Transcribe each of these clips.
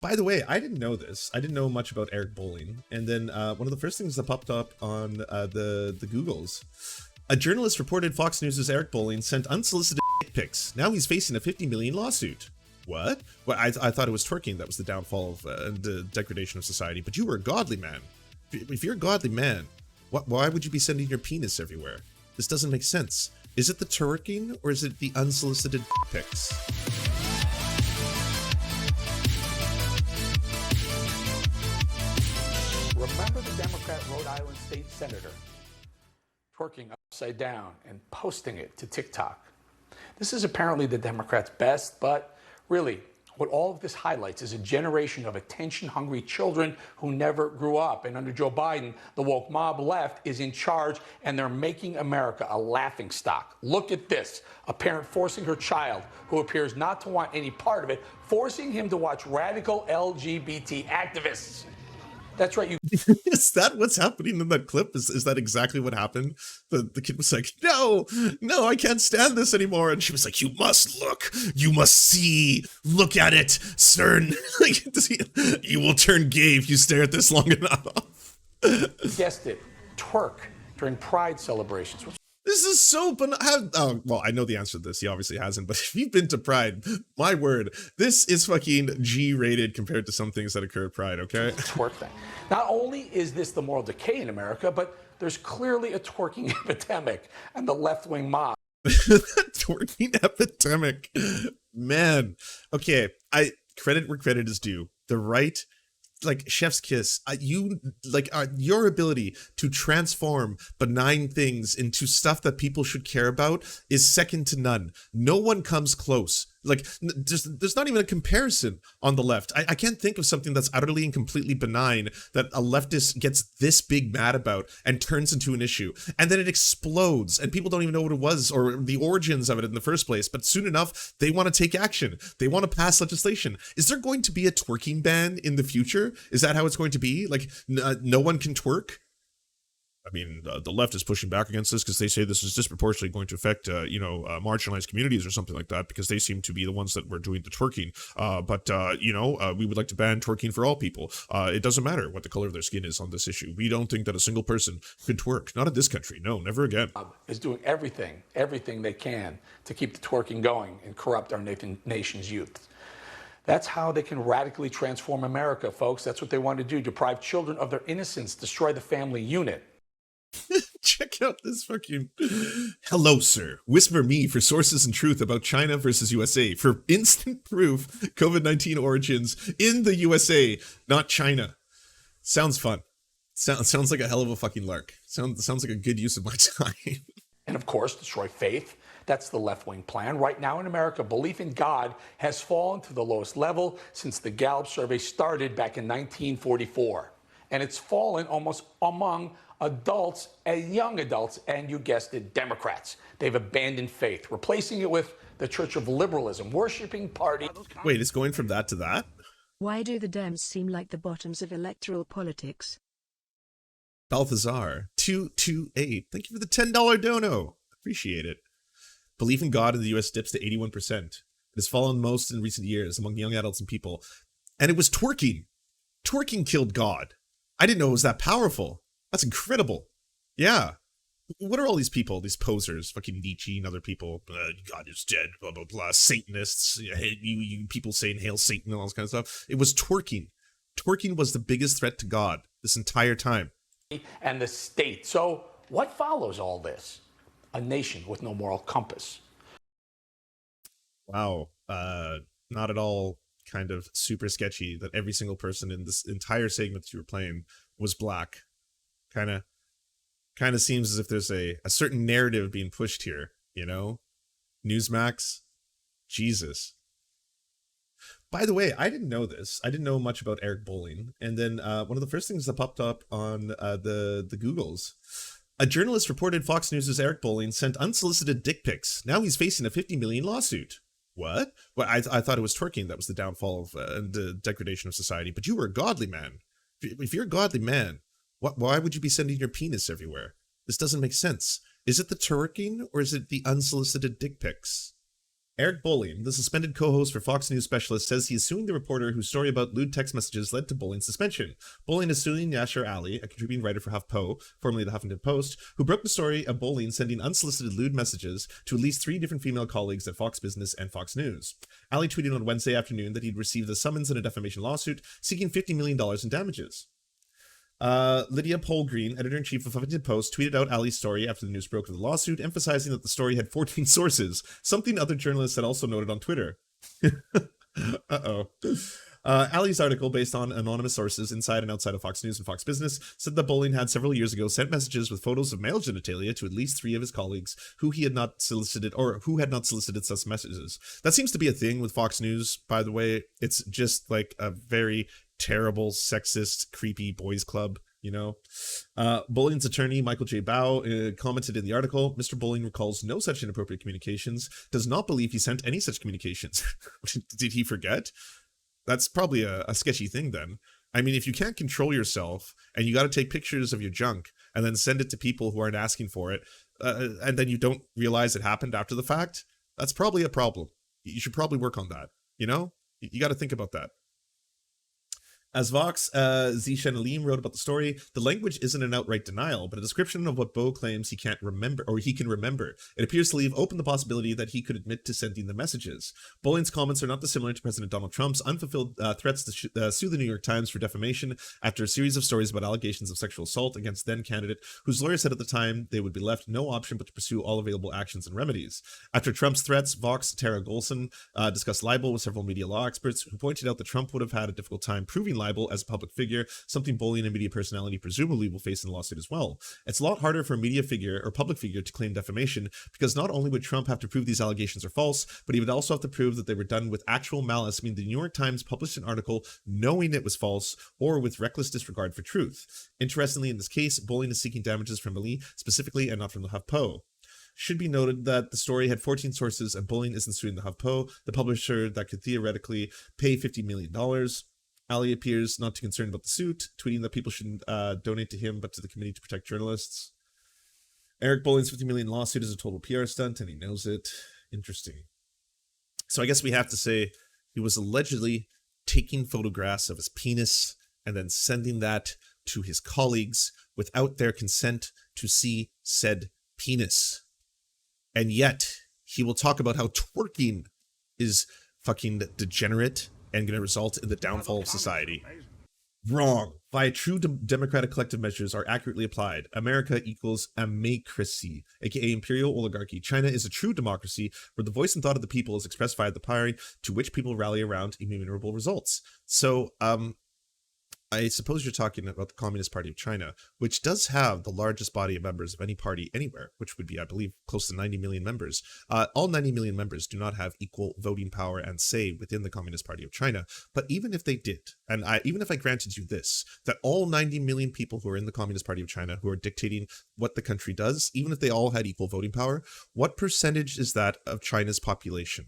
By the way, I didn't know this. I didn't know much about Eric Bolling. And then one of the first things that popped up on the Googles, a journalist reported Fox News' Eric Bolling sent unsolicited dick pics. Now he's facing a 50 million lawsuit. What? Well, I thought it was twerking that was the downfall of the degradation of society. But you were a godly man. If you're a godly man, why would you be sending your penis everywhere? This doesn't make sense. Is it the twerking or is it the unsolicited pics? Remember the Democrat Rhode Island state senator twerking upside down and posting it to TikTok? This is apparently the Democrats' best, but really, what all of this highlights is a generation of attention-hungry children who never grew up. And under Joe Biden, the woke mob left is in charge, and they're making America a laughingstock. Look at this. A parent forcing her child, who appears not to want any part of it, forcing him to watch radical LGBT activists. That's right. Is that what's happening in that clip? Is that exactly what happened? The kid was like, no, I can't stand this anymore. And she was like, you must look, you must see, look at it, CERN. Like, you will turn gay if you stare at this long enough. Guessed it, twerk during Pride celebrations. This is so oh, well, I know the answer to this. He obviously hasn't, but if you've been to Pride, my word, this is fucking G-rated compared to some things that occur at Pride, okay? Twerk thing. Not only is this the moral decay in America, but there's clearly a twerking epidemic and the left-wing mob. Twerking epidemic. Man. Okay, credit where credit is due. The right, like chef's kiss, your ability to transform benign things into stuff that people should care about is second to none. No one comes close. Like, there's not even a comparison on the left. I can't think of something that's utterly and completely benign that a leftist gets this big mad about and turns into an issue. And then it explodes and people don't even know what it was or the origins of it in the first place. But soon enough, they want to take action. They want to pass legislation. Is there going to be a twerking ban in the future? Is that how it's going to be? Like, no one can twerk? I mean, the left is pushing back against this because they say this is disproportionately going to affect, marginalized communities or something like that because they seem to be the ones that were doing the twerking. We would like to ban twerking for all people. It doesn't matter what the color of their skin is on this issue. We don't think that a single person could twerk. Not in this country. No, never again. Is doing everything they can to keep the twerking going and corrupt our nation's youth. That's how they can radically transform America, folks. That's what they want to do. Deprive children of their innocence, destroy the family unit. Check out this fucking... Hello, sir. Whisper me for sources and truth about China versus USA. For instant proof, COVID-19 origins in the USA, not China. Sounds fun. Sounds like a hell of a fucking lark. Sounds like a good use of my time. And of course, destroy faith. That's the left-wing plan. Right now in America, belief in God has fallen to the lowest level since the Gallup survey started back in 1944. And it's fallen almost among adults and young adults, and you guessed it, Democrats. They've abandoned faith, replacing it with the Church of Liberalism, worshiping party. Wait, it's going from that to that? Why do the Dems seem like the bottoms of electoral politics? Balthazar, 228. Thank you for the $10 dono. Appreciate it. Belief in God in the US dips to 81%. It has fallen most in recent years among young adults and people. And it was twerking. Twerking killed God. I didn't know it was that powerful. That's incredible. Yeah. What are all these people, these posers, fucking Nietzsche and other people? God is dead, blah, blah, blah. Satanists, you people saying hail Satan and all this kind of stuff. It was twerking. Twerking was the biggest threat to God this entire time. And the state. So what follows all this? A nation with no moral compass. Wow. Not at all kind of super sketchy that every single person in this entire segment that you were playing was black. Kind of seems as if there's a certain narrative being pushed here, you know? Newsmax? Jesus. By the way, I didn't know this. I didn't know much about Eric Bolling. And then one of the first things that popped up on the Googles, a journalist reported Fox News' Eric Bolling sent unsolicited dick pics. Now he's facing a 50 million lawsuit. What? Well, I thought it was twerking that was the downfall of the degradation of society. But you were a godly man. If you're a godly man, why would you be sending your penis everywhere? This doesn't make sense. Is it the twerking or is it the unsolicited dick pics? Eric Bolling, the suspended co-host for Fox News Specialist, says he is suing the reporter whose story about lewd text messages led to Bolling's suspension. Bolling is suing Yashar Ali, a contributing writer for HuffPo, formerly the Huffington Post, who broke the story of Bolling sending unsolicited lewd messages to at least 3 different female colleagues at Fox Business and Fox News. Ali tweeted on Wednesday afternoon that he'd received a summons in a defamation lawsuit seeking $50 million in damages. Lydia Polgreen, editor-in-chief of Huffington Post, tweeted out Ali's story after the news broke of the lawsuit, emphasizing that the story had 14 sources, something other journalists had also noted on Twitter. Ali's article, based on anonymous sources inside and outside of Fox News and Fox Business, said that Bolling had several years ago sent messages with photos of male genitalia to at least 3 of his colleagues who had not solicited such messages. That seems to be a thing with Fox News, by the way. It's just like a very terrible, sexist, creepy boys club, you know. Bolling's attorney, Michael J. Bao, commented in the article, Mr. Bolling recalls no such inappropriate communications, does not believe he sent any such communications. Did he forget? That's probably a sketchy thing then. I mean, if you can't control yourself and you got to take pictures of your junk and then send it to people who aren't asking for it, and then you don't realize it happened after the fact, that's probably a problem. You should probably work on that, you know? You got to think about that. As Vox, Zishan Alim wrote about the story, the language isn't an outright denial, but a description of what Bo claims he can't remember, or he can remember. It appears to leave open the possibility that he could admit to sending the messages. Bolling's comments are not dissimilar to President Donald Trump's unfulfilled threats to sue the New York Times for defamation after a series of stories about allegations of sexual assault against then-candidate, whose lawyer said at the time they would be left no option but to pursue all available actions and remedies. After Trump's threats, Vox Tara Golson discussed libel with several media law experts who pointed out that Trump would have had a difficult time proving libel as a public figure, something Bolling and media personality presumably will face in the lawsuit as well. It's a lot harder for a media figure or public figure to claim defamation because not only would Trump have to prove these allegations are false, but he would also have to prove that they were done with actual malice, meaning the New York Times published an article knowing it was false or with reckless disregard for truth. Interestingly, in this case, Bolling is seeking damages from Ali specifically and not from the HuffPo. Should be noted that the story had 14 sources and Bolling isn't suing the HuffPo, the publisher that could theoretically pay $50 million. Ali appears not too concerned about the suit, tweeting that people shouldn't donate to him but to the Committee to Protect Journalists. Eric Bolling's $50 million lawsuit is a total PR stunt, and he knows it. Interesting. So I guess we have to say he was allegedly taking photographs of his penis and then sending that to his colleagues without their consent to see said penis. And yet, he will talk about how twerking is fucking degenerate and going to result in the downfall of society. Wrong. Via true democratic collective measures are accurately applied, America equals amacracy, aka imperial oligarchy. China is a true democracy where the voice and thought of the people is expressed via the power to which people rally around innumerable results. So, I suppose you're talking about the Communist Party of China, which does have the largest body of members of any party anywhere, which would be, I believe, close to 90 million members. All 90 million members do not have equal voting power and say within the Communist Party of China. But even if they did, and even if I granted you this, that all 90 million people who are in the Communist Party of China who are dictating what the country does, even if they all had equal voting power, what percentage is that of China's population?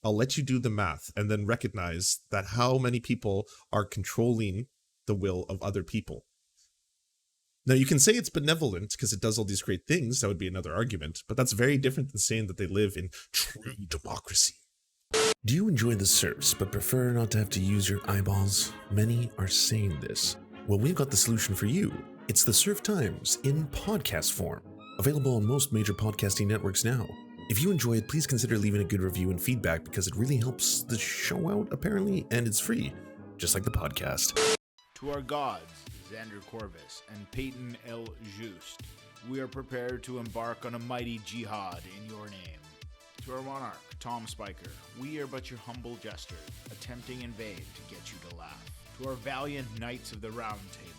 I'll let you do the math and then recognize that how many people are controlling the will of other people. Now, you can say it's benevolent because it does all these great things. That would be another argument, but that's very different than saying that they live in true democracy. Do you enjoy the Serfs but prefer not to have to use your eyeballs? Many are saying this. Well, we've got the solution for you. It's the Serf Times in podcast form, available on most major podcasting networks now. If you enjoy it, please consider leaving a good review and feedback because it really helps the show out, apparently, and it's free, just like the podcast. To our gods, Xander Corvus and Peyton L. Just, we are prepared to embark on a mighty jihad in your name. To our monarch, Tom Spiker, we are but your humble jester, attempting in vain to get you to laugh. To our valiant knights of the Round Table,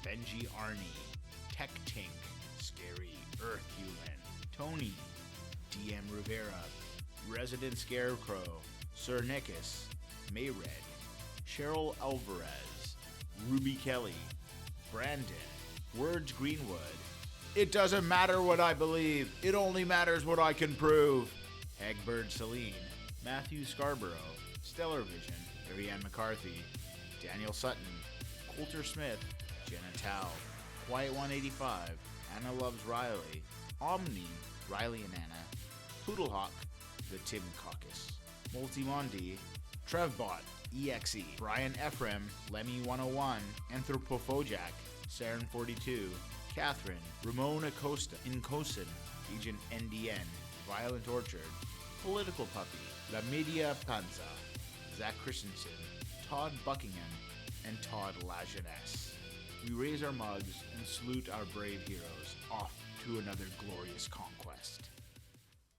Benji Arnie, Tech Tink, Scary Earth Human, Tony, DM Rivera, Resident Scarecrow, Sir Nickus, Mayred, Cheryl Alvarez, Ruby Kelly, Brandon, Words Greenwood. It doesn't matter what I believe, it only matters what I can prove. Egbert Celine, Matthew Scarborough, Stellar Vision, Ariane McCarthy, Daniel Sutton, Coulter Smith, Jenna Tao, Quiet 185, Anna Loves Riley, Omni, Riley and Anna, Poodlehawk, the Tim Caucus, Multimondi, Trevbot, EXE, Brian Ephraim, Lemmy101, Anthropofojak, Saren42, Catherine, Ramon Acosta, Incosin, Agent NDN, Violent Orchard, Political Puppy, La Media Panza, Zach Christensen, Todd Buckingham, and Todd Lajeunesse. We raise our mugs and salute our brave heroes off to another glorious conquest.